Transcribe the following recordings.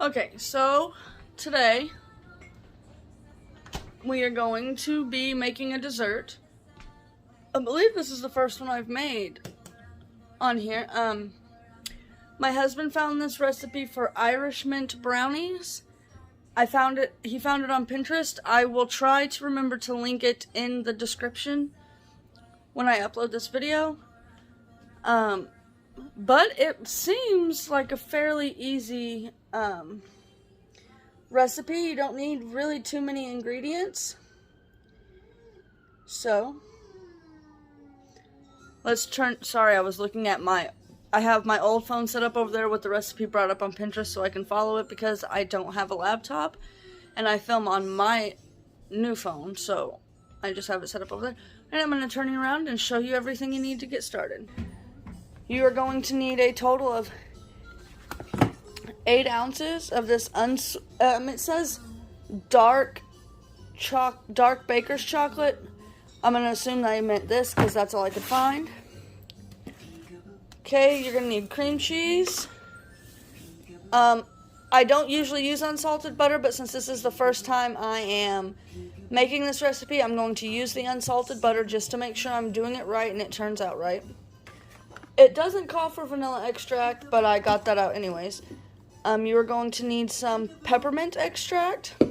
Okay, so today we are going to be making a dessert. I believe this is the first one I've made on here. My husband found this recipe for Irish Mint Brownies. He found it on Pinterest. I will try to remember to link it in the description when I upload this video. But it seems like a fairly easy recipe. You don't need really too many ingredients. So, sorry, I was looking at I have my old phone set up over there with the recipe brought up on Pinterest so I can follow it because I don't have a laptop and I film on my new phone, so I just have it set up over there. And I'm going to turn it around and show you everything you need to get started. You are going to need a total of 8 ounces of this, it says dark baker's chocolate. I'm going to assume that I meant this because that's all I could find. Okay, you're going to need cream cheese. I don't usually use unsalted butter, but since this is the first time I am making this recipe, I'm going to use the unsalted butter just to make sure I'm doing it right and it turns out right. It doesn't call for vanilla extract, but I got that out anyways. You are going to need some peppermint extract.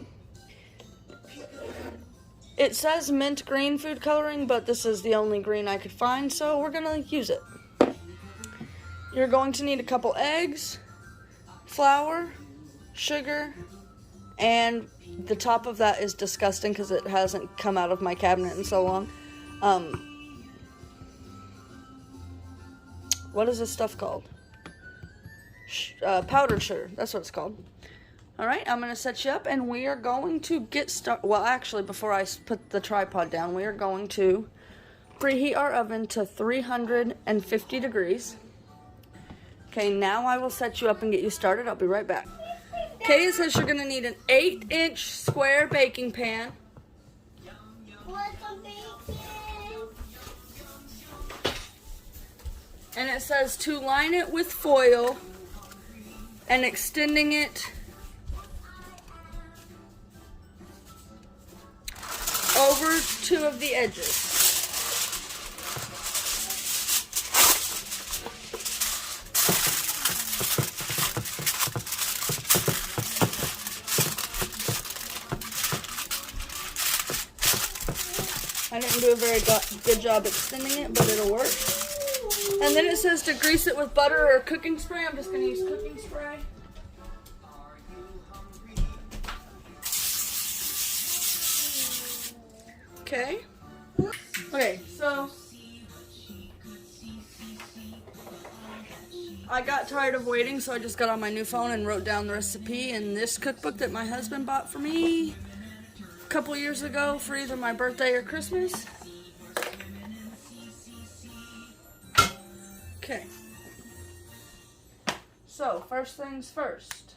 It says mint green food coloring, but this is the only green I could find, so we're going to use it. You're going to need a couple eggs, flour, sugar, and the top of that is disgusting because it hasn't come out of my cabinet in so long. What is this stuff called? Powdered sugar. That's what it's called. Alright, I'm going to set you up and we are going to get started. Well, actually, before I put the tripod down, we are going to preheat our oven to 350 degrees. Okay, now I will set you up and get you started. I'll be right back. Okay, it says you're going to need an 8-inch square baking pan. What's a bacon? And it says to line it with foil and extending it over 2 of the edges. I didn't do a very good job extending it, but it'll work. And then it says to grease it with butter or cooking spray. I'm just going to use cooking spray. Okay. Okay, so I got tired of waiting, so I just got on my new phone and wrote down the recipe in this cookbook that my husband bought for me a couple years ago for either my birthday or Christmas. Okay. So, first things first.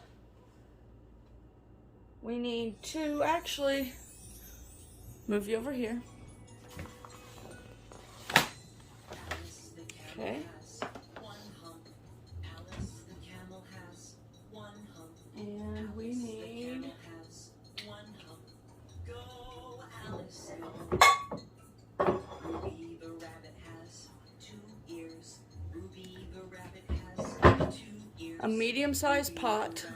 We need to actually move you over here. Okay. And we need a medium-sized pot.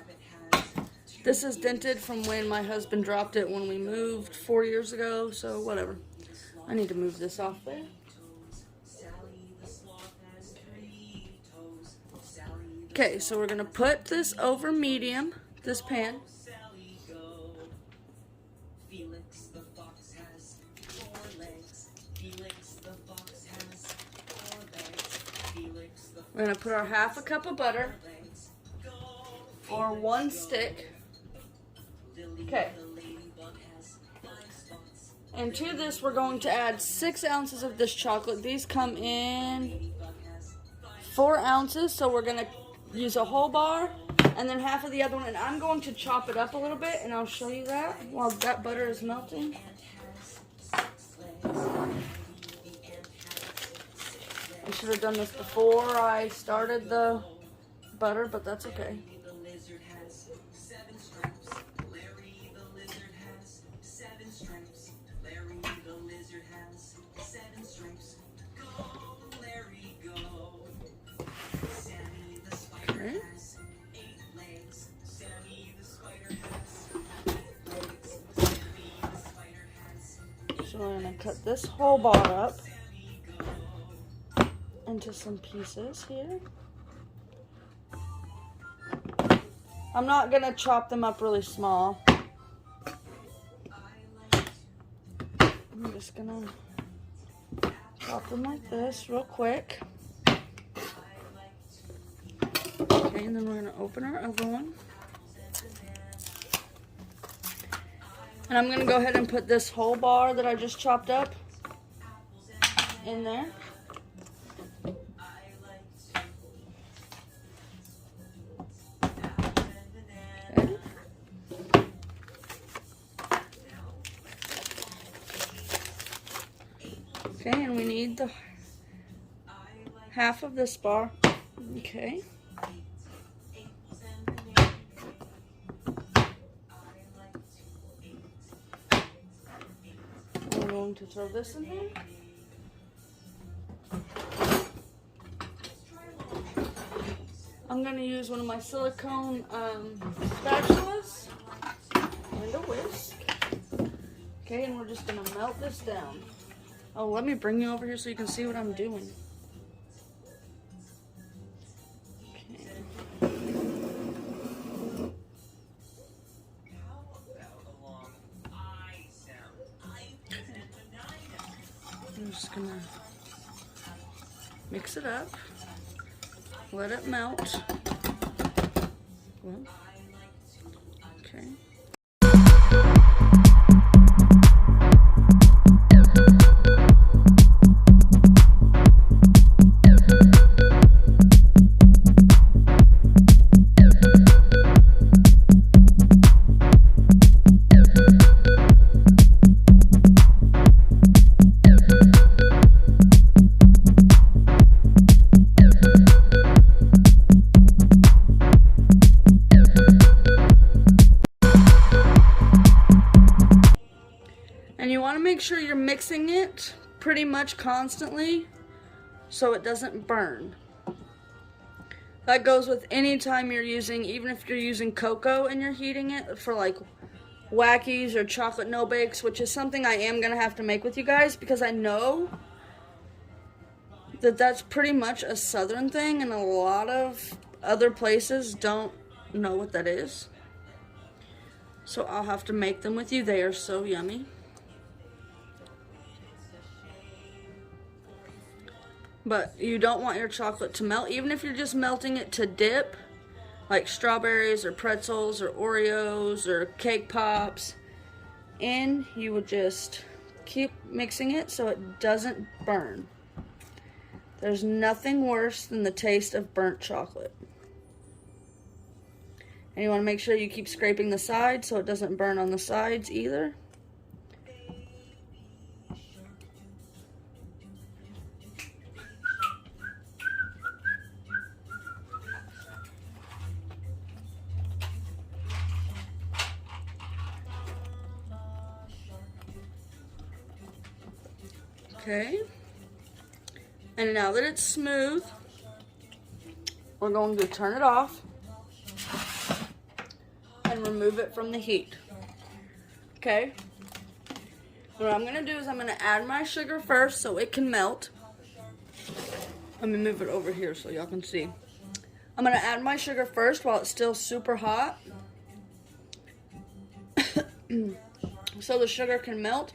This is dented from when my husband dropped it when we moved 4 years ago, so whatever. I need to move this off there. Okay, so we're going to put this over medium, this pan. We're going to put our 1/2 cup of butter, or 1 stick. Okay. And to this, we're going to add 6 ounces of this chocolate. These come in 4 ounces, so we're going to use a whole bar and then 1/2 of the other one. And I'm going to chop it up a little bit, and I'll show you that while that butter is melting. I should have done this before I started the butter, but that's okay. Okay. So we're going to cut this whole bar up into some pieces here. I'm not going to chop them up really small. I'm just going to chop them like this real quick. Okay, and then we're going to open our other one. And I'm going to go ahead and put this whole bar that I just chopped up in there. Okay, and we need the half of this bar. Okay. We're going to throw this in here. I'm going to use one of my silicone spatulas and a whisk. Okay, and we're just going to melt this down. Oh, let me bring you over here so you can see what I'm doing. Okay. I'm just going to mix it up. Let it melt. Well, okay. And you want to make sure you're mixing it pretty much constantly so it doesn't burn. That goes with any time you're using, even if you're using cocoa and you're heating it for like wackies or chocolate no bakes, which is something I am going to have to make with you guys because I know that that's pretty much a southern thing and a lot of other places don't know what that is. So I'll have to make them with you. They are so yummy. But you don't want your chocolate to melt, even if you're just melting it to dip, like strawberries or pretzels or Oreos or cake pops in. You would just keep mixing it so it doesn't burn. There's nothing worse than the taste of burnt chocolate. And you want to make sure you keep scraping the sides so it doesn't burn on the sides either. Okay, and now that it's smooth, we're going to turn it off and remove it from the heat. Okay, what I'm going to do is I'm going to add my sugar first so it can melt. Let me move it over here so y'all can see. I'm going to add my sugar first while it's still super hot so the sugar can melt.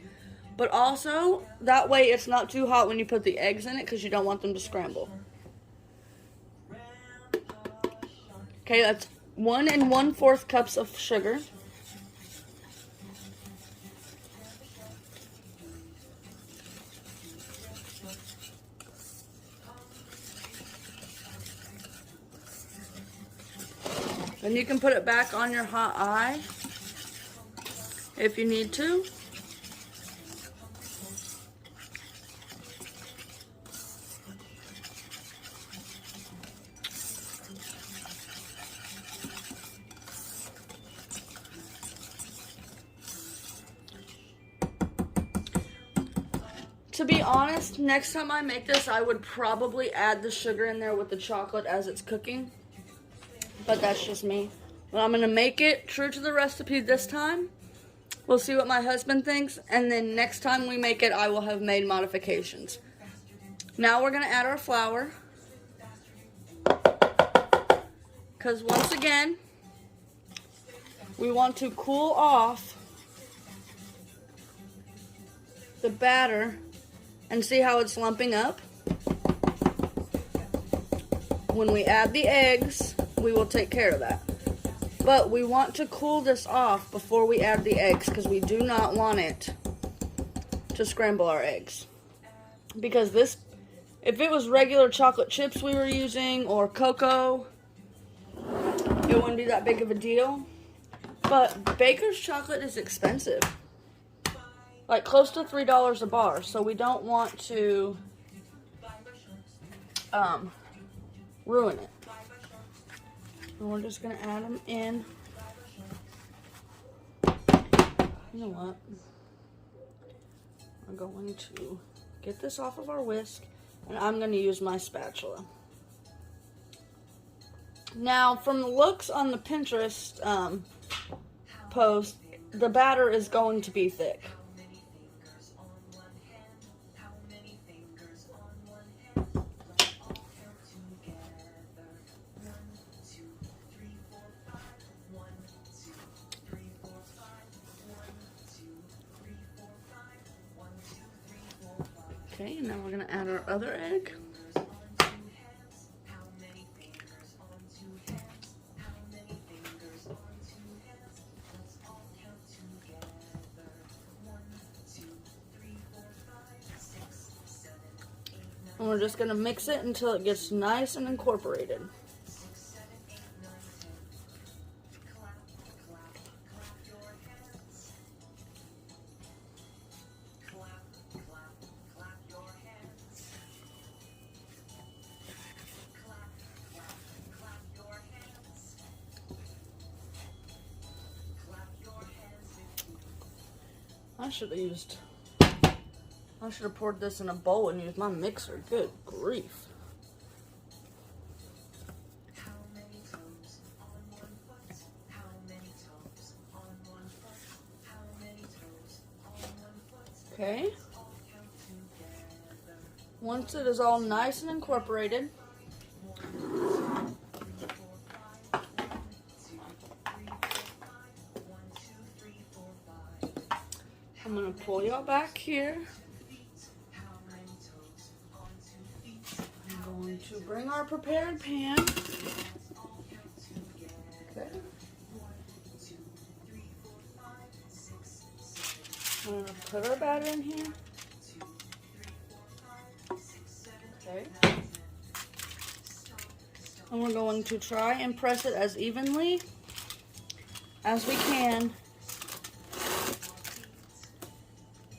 But also, that way it's not too hot when you put the eggs in it because you don't want them to scramble. Okay, that's 1 1/4 cups of sugar. Then you can put it back on your hot eye if you need to. To be honest, next time I make this, I would probably add the sugar in there with the chocolate as it's cooking. But that's just me. But I'm going to make it true to the recipe this time. We'll see what my husband thinks. And then next time we make it, I will have made modifications. Now we're going to add our flour. Because once again, we want to cool off the batter and see how it's lumping up. When we add the eggs, we will take care of that. But we want to cool this off before we add the eggs because we do not want it to scramble our eggs. Because this, if it was regular chocolate chips we were using or cocoa, it wouldn't be that big of a deal. But Baker's chocolate is expensive. Like close to $3 a bar. So we don't want to ruin it. And we're just going to add them in. You know what? I'm going to get this off of our whisk. And I'm going to use my spatula. Now, from the looks on the Pinterest post, the batter is going to be thick. Okay, and now we're going to add our other egg. And we're just going to mix it until it gets nice and incorporated. I should have poured this in a bowl and used my mixer. Good grief. Okay. Once it is all nice and incorporated, I'm going to pull y'all back here. I'm going to bring our prepared pan. Okay. I'm going to put our batter in here. Okay. And we're going to try and press it as evenly as we can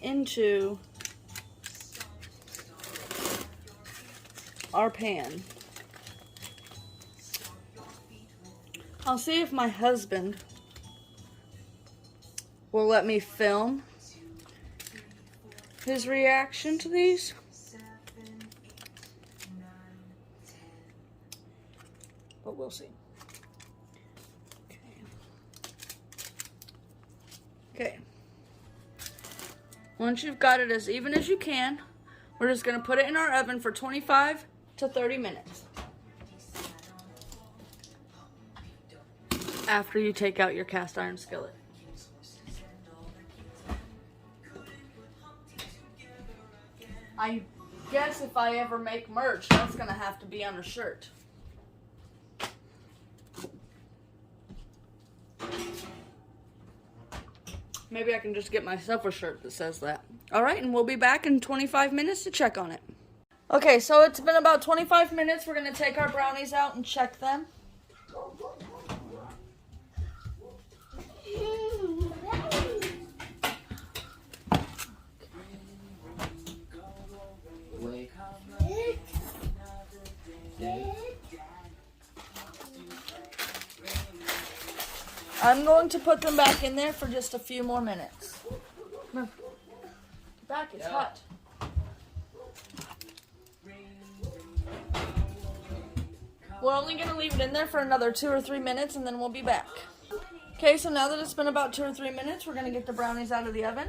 into our pan. I'll see if my husband will let me film his reaction to these. But we'll see. Okay. Once you've got it as even as you can, we're just going to put it in our oven for 25 to 30 minutes. After you take out your cast iron skillet. I guess if I ever make merch, that's going to have to be on a shirt. Maybe I can just get myself a shirt that says that. Alright, and we'll be back in 25 minutes to check on it. Okay, so it's been about 25 minutes. We're going to take our brownies out and check them. I'm going to put them back in there for just a few more minutes. Come on. Get back, it's hot. We're only going to leave it in there for another 2 or 3 minutes and then we'll be back. Okay, so now that it's been about 2 or 3 minutes, we're going to get the brownies out of the oven.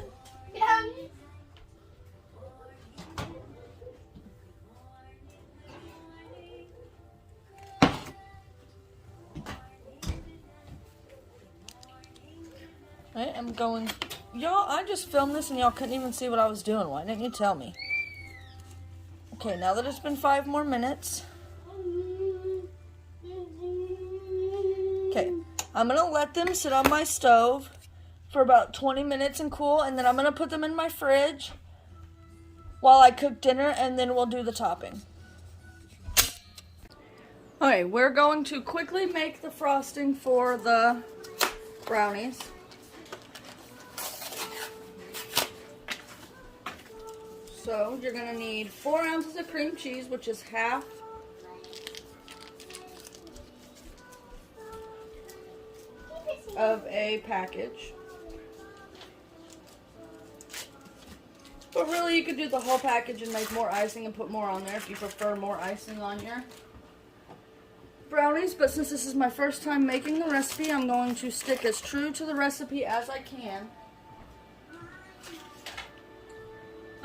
Right, I'm going, y'all, I just filmed this and y'all couldn't even see what I was doing. Why didn't you tell me? Okay, now that it's been 5 more minutes. Okay, I'm going to let them sit on my stove for about 20 minutes and cool, and then I'm going to put them in my fridge while I cook dinner, and then we'll do the topping. Okay, we're going to quickly make the frosting for the brownies. So you're going to need 4 ounces of cream cheese, which is half of a package. But really, you could do the whole package and make more icing and put more on there if you prefer more icing on your brownies. But since this is my first time making the recipe, I'm going to stick as true to the recipe as I can.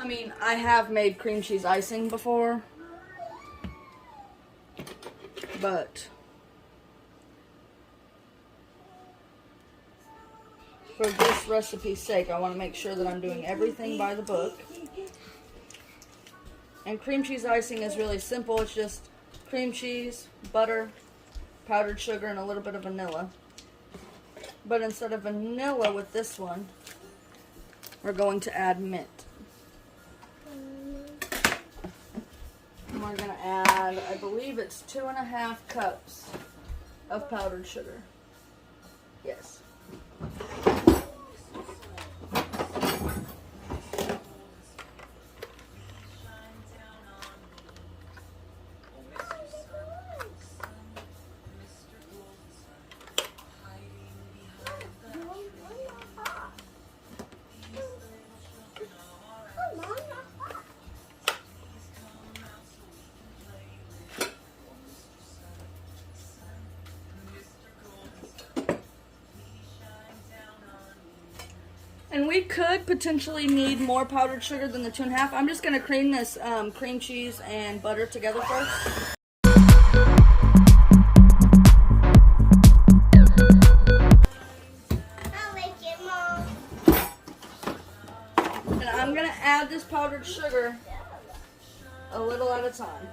I mean, I have made cream cheese icing before, but for this recipe's sake, I want to make sure that I'm doing everything by the book. And cream cheese icing is really simple. It's just cream cheese, butter, powdered sugar, and a little bit of vanilla. But instead of vanilla with this one, we're going to add mint. And we're going to add, I believe it's 2.5 cups of powdered sugar. Yes. And we could potentially need more powdered sugar than the 2.5. I'm just going to cream this cream cheese and butter together first. I'll make it, Mom. And I'm going to add this powdered sugar a little at a time.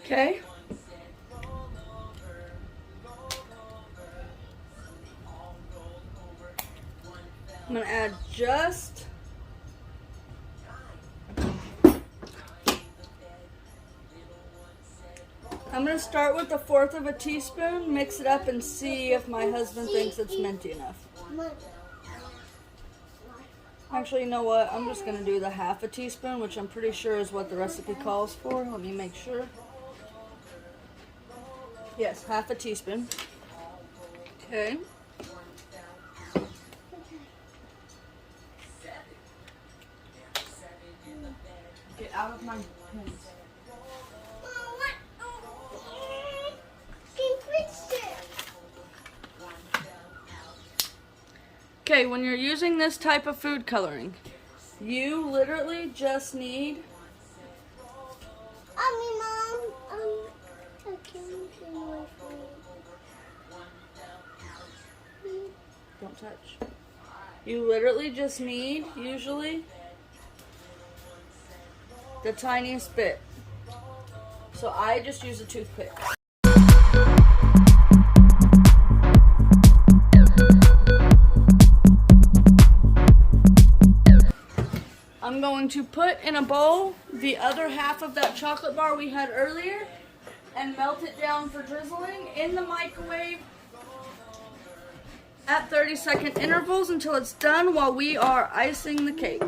Okay. I'm going to add just I'm going to start with 1/4 of a teaspoon, mix it up, and see if my husband thinks it's minty enough. Actually, you know what? I'm just going to do the 1/2 teaspoon, which I'm pretty sure is what the recipe calls for. Let me make sure. Yes, 1/2 teaspoon. Okay. Get out of my hands. Okay, when you're using this type of food coloring, you literally just need... Mom, Don't touch. You literally just need, usually, the tiniest bit. So I just use a toothpick. I'm going to put in a bowl the other half of that chocolate bar we had earlier and melt it down for drizzling in the microwave at 30-second intervals until it's done while we are icing the cake.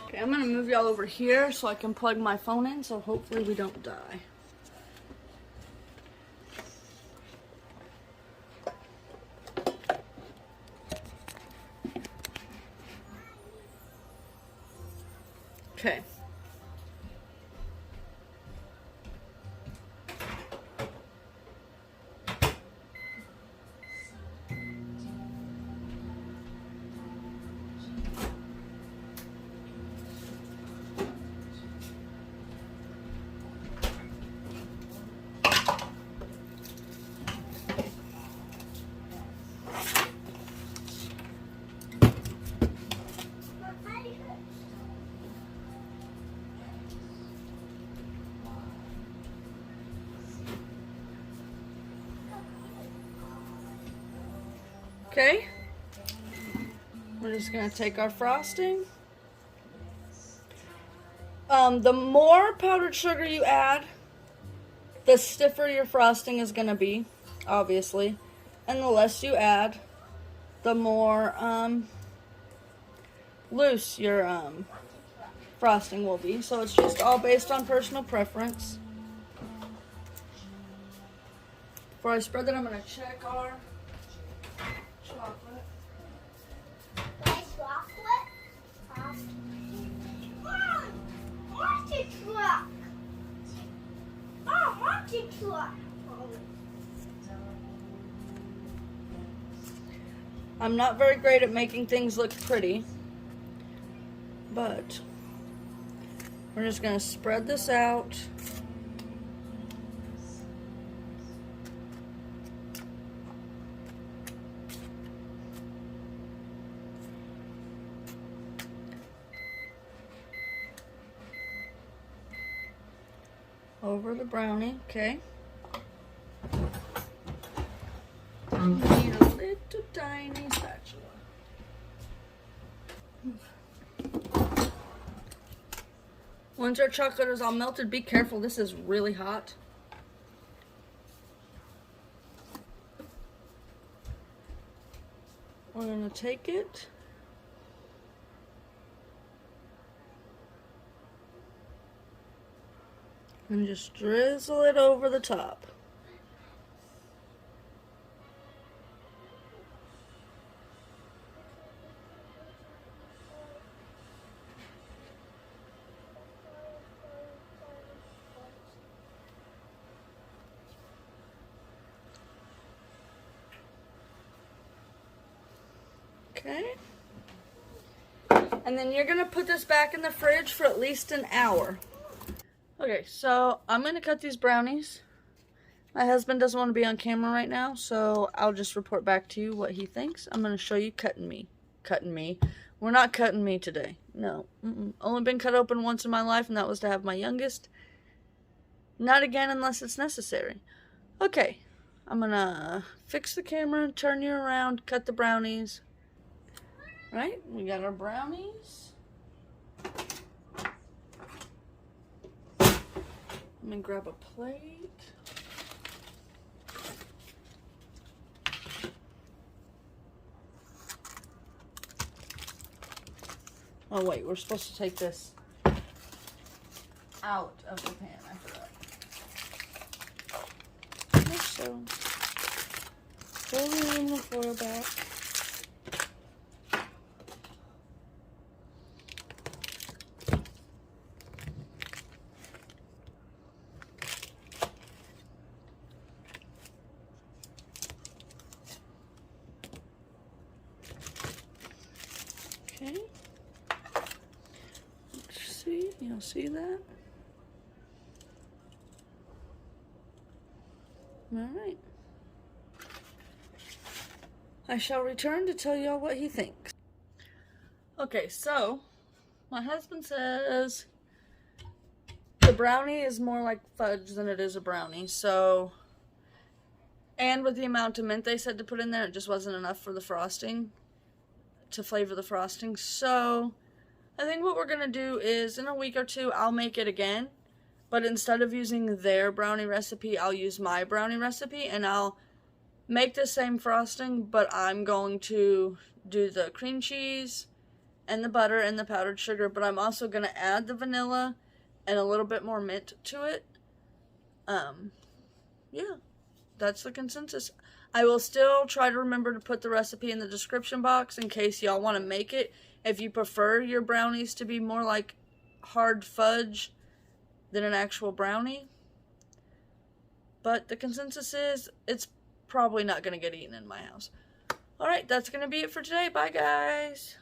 Okay, I'm gonna move y'all over here so I can plug my phone in, so hopefully we don't die. Okay. Okay, we're just gonna take our frosting. The more powdered sugar you add, the stiffer your frosting is gonna be, obviously. And the less you add, the more loose your frosting will be. So it's just all based on personal preference. Before I spread that, I'm gonna check our chocolate. Nice chocolate. Mom, monster truck. Oh, monster truck. I'm not very great at making things look pretty, but we're just gonna spread this out. Over the brownie, okay? You need a little tiny spatula. Once our chocolate is all melted, be careful, this is really hot. We're gonna take it. And just drizzle it over the top. Okay. And then you're gonna put this back in the fridge for at least an hour. Okay, so I'm gonna cut these brownies. My husband doesn't want to be on camera right now, so I'll just report back to you what he thinks. I'm gonna show you cutting me. Cutting me. We're not cutting me today. No. Only been cut open once in my life, and that was to have my youngest. Not again unless it's necessary. Okay, I'm gonna fix the camera, turn you around, cut the brownies. Right, we got our brownies. Let me grab a plate. Oh wait, we're supposed to take this out of the pan. I forgot. Like so. Pull the aluminum foil back. Okay. See, you'll see that. All right. I shall return to tell y'all what he thinks. Okay, so my husband says the brownie is more like fudge than it is a brownie. So, and with the amount of mint they said to put in there, it just wasn't enough for the frosting, to flavor the frosting. So I think what we're going to do is in a week or two, I'll make it again. But instead of using their brownie recipe, I'll use my brownie recipe, and I'll make the same frosting, but I'm going to do the cream cheese and the butter and the powdered sugar, but I'm also going to add the vanilla and a little bit more mint to it. Yeah, that's the consensus. I will still try to remember to put the recipe in the description box in case y'all want to make it. If you prefer your brownies to be more like hard fudge than an actual brownie. But the consensus is it's probably not going to get eaten in my house. Alright, that's going to be it for today. Bye, guys.